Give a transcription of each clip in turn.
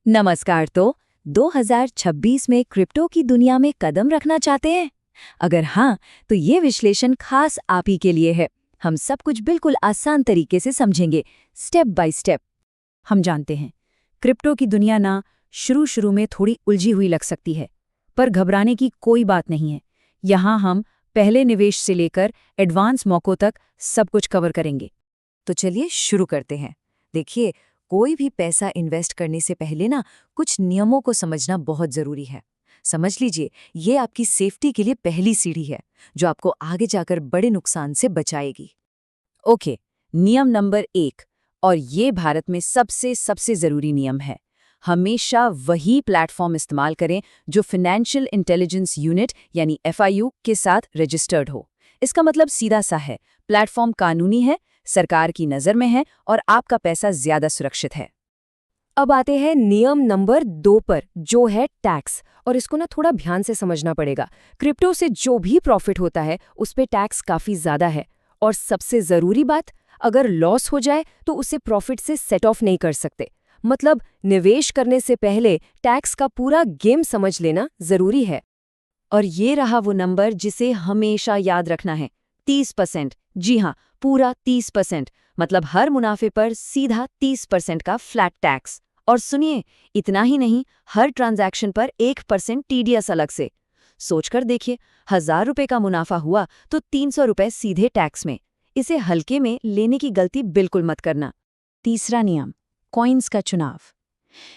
नमस्कार। तो 2026 में क्रिप्टो की दुनिया में कदम रखना चाहते हैं? अगर हाँ, तो ये विश्लेषण खास आप ही के लिए है। हम सब कुछ बिल्कुल आसान तरीके से समझेंगे, स्टेप बाय स्टेप। हम जानते हैं, क्रिप्टो की दुनिया ना शुरू में थोड़ी उलझी हुई लग सकती है, पर घबराने की कोई बात नहीं है। यहाँ हम पहले निवेश से लेकर एडवांस मौकों तक सब कुछ कवर करेंगे। तो चलिए शुरू करते हैं। देखिए, कोई भी पैसा इन्वेस्ट करने से पहले ना कुछ नियमों को समझना बहुत ज़रूरी है। समझ लीजिए, ये आपकी सेफ्टी के लिए पहली सीढ़ी है, जो आपको आगे जाकर बड़े नुकसान से बचाएगी। ओके, नियम नंबर 1, और ये भारत में सबसे ज़रूरी नियम है। हमेशा वही प्लेटफॉर्म इस्तेमाल करें जो फाइनेंशियल इंटेलिजेंस यूनिट यानी FIU के साथ रजिस्टर्ड हो। इसका मतलब सीधा सा है, प्लेटफॉर्म कानूनी है, सरकार की नज़र में है और आपका पैसा ज़्यादा सुरक्षित है। अब आते हैं नियम नंबर 2 पर, जो है टैक्स। और इसको ना थोड़ा ध्यान से समझना पड़ेगा। क्रिप्टो से जो भी प्रॉफिट होता है उस पे टैक्स काफ़ी ज़्यादा है। और सबसे ज़रूरी बात, अगर लॉस हो जाए तो उसे प्रॉफिट से सेट ऑफ नहीं कर सकते। मतलब निवेश करने से पहले टैक्स का पूरा गेम समझ लेना ज़रूरी है। और ये रहा वो नंबर जिसे हमेशा याद रखना है, 30%। जी हाँ, पूरा 30%। मतलब हर मुनाफे पर सीधा 30% का फ्लैट टैक्स। और सुनिए, इतना ही नहीं, हर ट्रांजैक्शन पर 1% TDS अलग से। सोचकर देखिए, 1000 रुपये का मुनाफा हुआ तो 300 रुपये सीधे टैक्स में। इसे हल्के में लेने की गलती बिल्कुल मत करना। तीसरा नियम, कॉइन्स का चुनाव।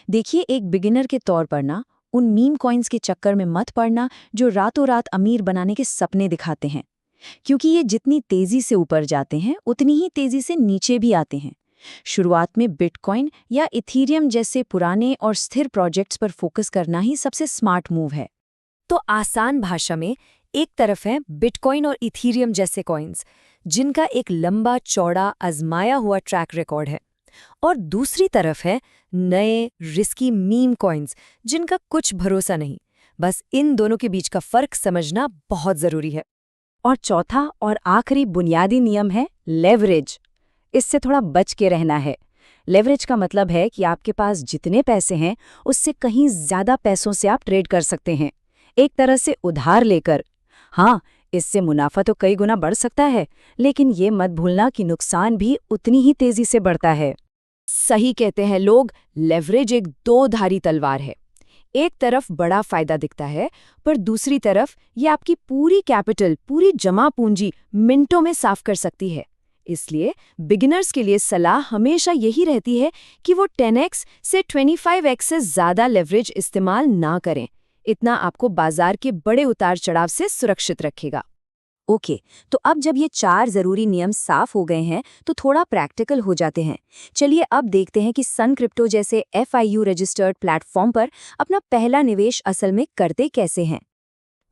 देखिए, एक बिगिनर के तौर पर ना उन मीम कॉइन्स के चक्कर में मत पड़ना जो रातों रात अमीर बनाने के सपने दिखाते हैं, क्योंकि ये जितनी तेजी से ऊपर जाते हैं उतनी ही तेजी से नीचे भी आते हैं। शुरुआत में बिटकॉइन या इथीरियम जैसे पुराने और स्थिर प्रोजेक्ट्स पर फोकस करना ही सबसे स्मार्ट मूव है। तो आसान भाषा में, एक तरफ है बिटकॉइन और इथीरियम जैसे कॉइन्स, जिनका एक लंबा चौड़ा आजमाया हुआ ट्रैक रिकॉर्ड है। और दूसरी तरफ है नए रिस्की मीम कॉइन्स, जिनका कुछ भरोसा नहीं। बस इन दोनों के बीच का फर्क समझना बहुत ज़रूरी है। और चौथा और आखिरी बुनियादी नियम है लेवरेज। इससे थोड़ा बच के रहना है। लेवरेज का मतलब है कि आपके पास जितने पैसे हैं उससे कहीं ज़्यादा पैसों से आप ट्रेड कर सकते हैं, एक तरह से उधार लेकर। हाँ, इससे मुनाफा तो कई गुना बढ़ सकता है, लेकिन ये मत भूलना कि नुकसान भी उतनी ही तेज़ी से बढ़ता है। सही कहते हैं लोग, लेवरेज एक दो-धारी तलवार है। एक तरफ बड़ा फायदा दिखता है, पर दूसरी तरफ ये आपकी पूरी कैपिटल, पूरी जमा पूंजी मिनटों में साफ कर सकती है। इसलिए बिगिनर्स के लिए सलाह हमेशा यही रहती है कि वो 10x से 25x से ज़्यादा लेवरेज इस्तेमाल ना करें। इतना आपको बाजार के बड़े उतार चढ़ाव से सुरक्षित रखेगा। ओके, तो अब जब ये 4 ज़रूरी नियम साफ हो गए हैं तो थोड़ा प्रैक्टिकल हो जाते हैं। चलिए अब देखते हैं कि सन क्रिप्टो जैसे FIU रजिस्टर्ड प्लेटफॉर्म पर अपना पहला निवेश असल में करते कैसे हैं।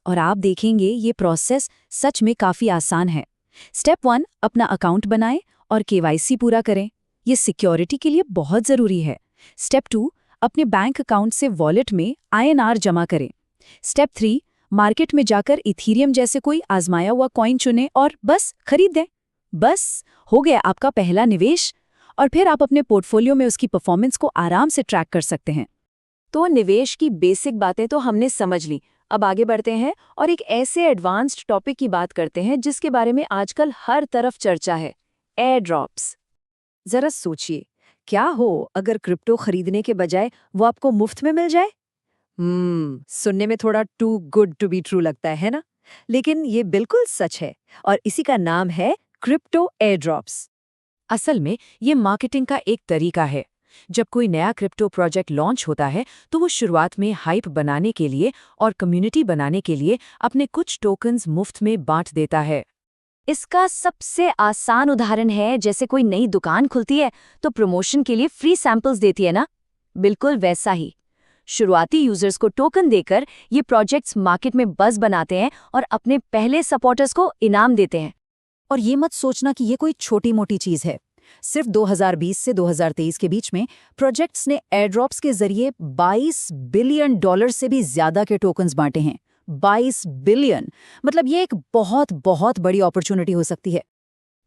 और आप देखेंगे ये प्रोसेस सच में काफ़ी आसान है। स्टेप 1, अपना अकाउंट बनाएं और KYC पूरा करें। ये सिक्योरिटी के लिए बहुत ज़रूरी है। स्टेप 2, अपने बैंक अकाउंट से वॉलेट में INR जमा करें। स्टेप 3, मार्केट में जाकर इथीरियम जैसे कोई आजमाया हुआ कॉइन चुनें और बस खरीद दें। बस हो गया आपका पहला निवेश। और फिर आप अपने पोर्टफोलियो में उसकी परफॉर्मेंस को आराम से ट्रैक कर सकते हैं। तो निवेश की बेसिक बातें तो हमने समझ ली। अब आगे बढ़ते हैं और एक ऐसे एडवांस्ड टॉपिक की बात करते हैं जिसके बारे में आजकल हर तरफ चर्चा है, एयर ड्रॉप्स। जरा सोचिए, क्या हो अगर क्रिप्टो खरीदने के बजाय वो आपको मुफ्त में मिल जाए? सुनने में थोड़ा too good to be true लगता है ना? लेकिन ये बिल्कुल सच है, और इसी का नाम है क्रिप्टो एयर ड्रॉप्स। असल में ये मार्केटिंग का एक तरीका है। जब कोई नया क्रिप्टो प्रोजेक्ट लॉन्च होता है तो वो शुरुआत में हाइप बनाने के लिए और कम्युनिटी बनाने के लिए अपने कुछ टोकन्स मुफ्त में बांट देता है। इसका सबसे आसान उदाहरण है जैसे कोई नई दुकान खुलती है तो प्रमोशन के लिए फ्री सैंपल्स देती है ना, बिल्कुल वैसा ही। शुरुआती यूजर्स को टोकन देकर ये प्रोजेक्ट्स मार्केट में बज़ बनाते हैं और अपने पहले सपोर्टर्स को इनाम देते हैं। और ये मत सोचना कि ये कोई छोटी मोटी चीज़ है। सिर्फ 2020 से 2023 के बीच में प्रोजेक्ट्स ने एयरड्रॉप्स के जरिए $22 बिलियन से भी ज्यादा के टोकन्स बांटे हैं। 22 बिलियन, मतलब ये एक बहुत बहुत बड़ी अपॉर्चुनिटी हो सकती है।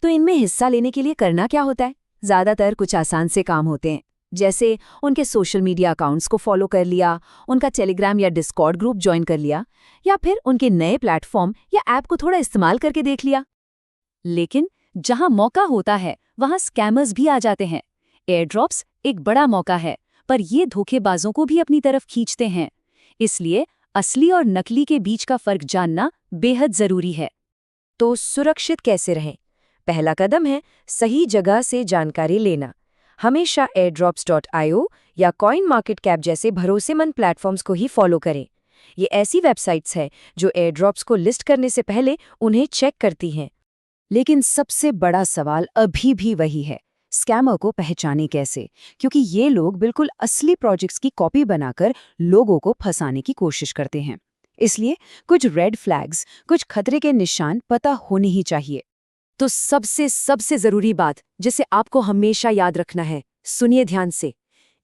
तो इनमें हिस्सा लेने के लिए करना क्या होता है? ज़्यादातर कुछ आसान से काम होते हैं, जैसे उनके सोशल मीडिया अकाउंट्स को फॉलो कर लिया, उनका टेलीग्राम या डिस्कॉर्ड ग्रुप ज्वाइन कर लिया, या फिर उनके नए प्लेटफॉर्म या ऐप को थोड़ा इस्तेमाल करके देख लिया। लेकिन जहां मौका होता है वहां स्कैमर्स भी आ जाते हैं। एयरड्रॉप्स एक बड़ा मौका है, पर ये धोखेबाजों को भी अपनी तरफ खींचते हैं। इसलिए असली और नकली के बीच का फर्क जानना बेहद जरूरी है। तो सुरक्षित कैसे रहें? पहला कदम है सही जगह से जानकारी लेना। हमेशा airdrops.io या CoinMarketCap जैसे भरोसेमंद प्लेटफॉर्म्स को ही फॉलो करें। ये ऐसी वेबसाइट्स हैं जो एयरड्रॉप्स को लिस्ट करने से पहले उन्हें चेक करती हैं। लेकिन सबसे बड़ा सवाल अभी भी वही है, स्कैमर को पहचाने कैसे? क्योंकि ये लोग बिल्कुल असली प्रोजेक्ट्स की कॉपी बनाकर लोगों को फंसाने की कोशिश करते हैं। इसलिए कुछ रेड फ्लैग्स, कुछ खतरे के निशान पता होने ही चाहिए। तो सबसे जरूरी बात जिसे आपको हमेशा याद रखना है, सुनिए ध्यान से।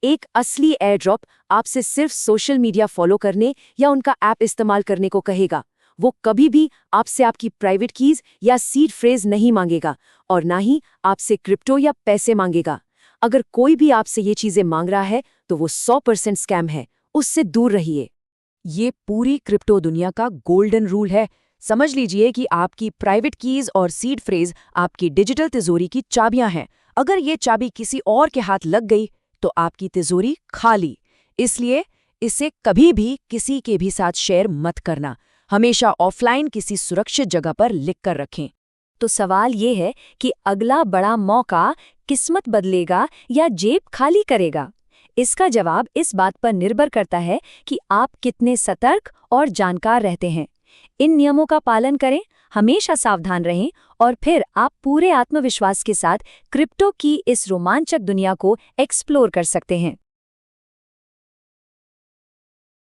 एक असली एयरड्रॉप आपसे सिर्फ सोशल मीडिया फॉलो करने या उनका ऐप इस्तेमाल करने को कहेगा। वो कभी भी आपसे आपकी प्राइवेट कीज या सीड फ्रेज नहीं मांगेगा, और ना ही आपसे क्रिप्टो या पैसे मांगेगा। अगर कोई भी आपसे ये चीजें मांग रहा है तो वो 100% स्कैम है, उससे दूर रहिए। ये पूरी क्रिप्टो दुनिया का गोल्डन रूल है। समझ लीजिए कि आपकी प्राइवेट कीज और सीड फ्रेज आपकी डिजिटल तिजोरी की चाबियां हैं। अगर ये चाबी किसी और के हाथ लग गई तो आपकी तिजोरी खाली। इसलिए इसे कभी भी किसी के भी साथ शेयर मत करना। हमेशा ऑफलाइन किसी सुरक्षित जगह पर लिख कर रखें। तो सवाल ये है कि अगला बड़ा मौका किस्मत बदलेगा या जेब खाली करेगा? इसका जवाब इस बात पर निर्भर करता है कि आप कितने सतर्क और जानकार रहते हैं। इन नियमों का पालन करें, हमेशा सावधान रहें, और फिर आप पूरे आत्मविश्वास के साथ क्रिप्टो की इस रोमांचक दुनिया को एक्सप्लोर कर सकते हैं।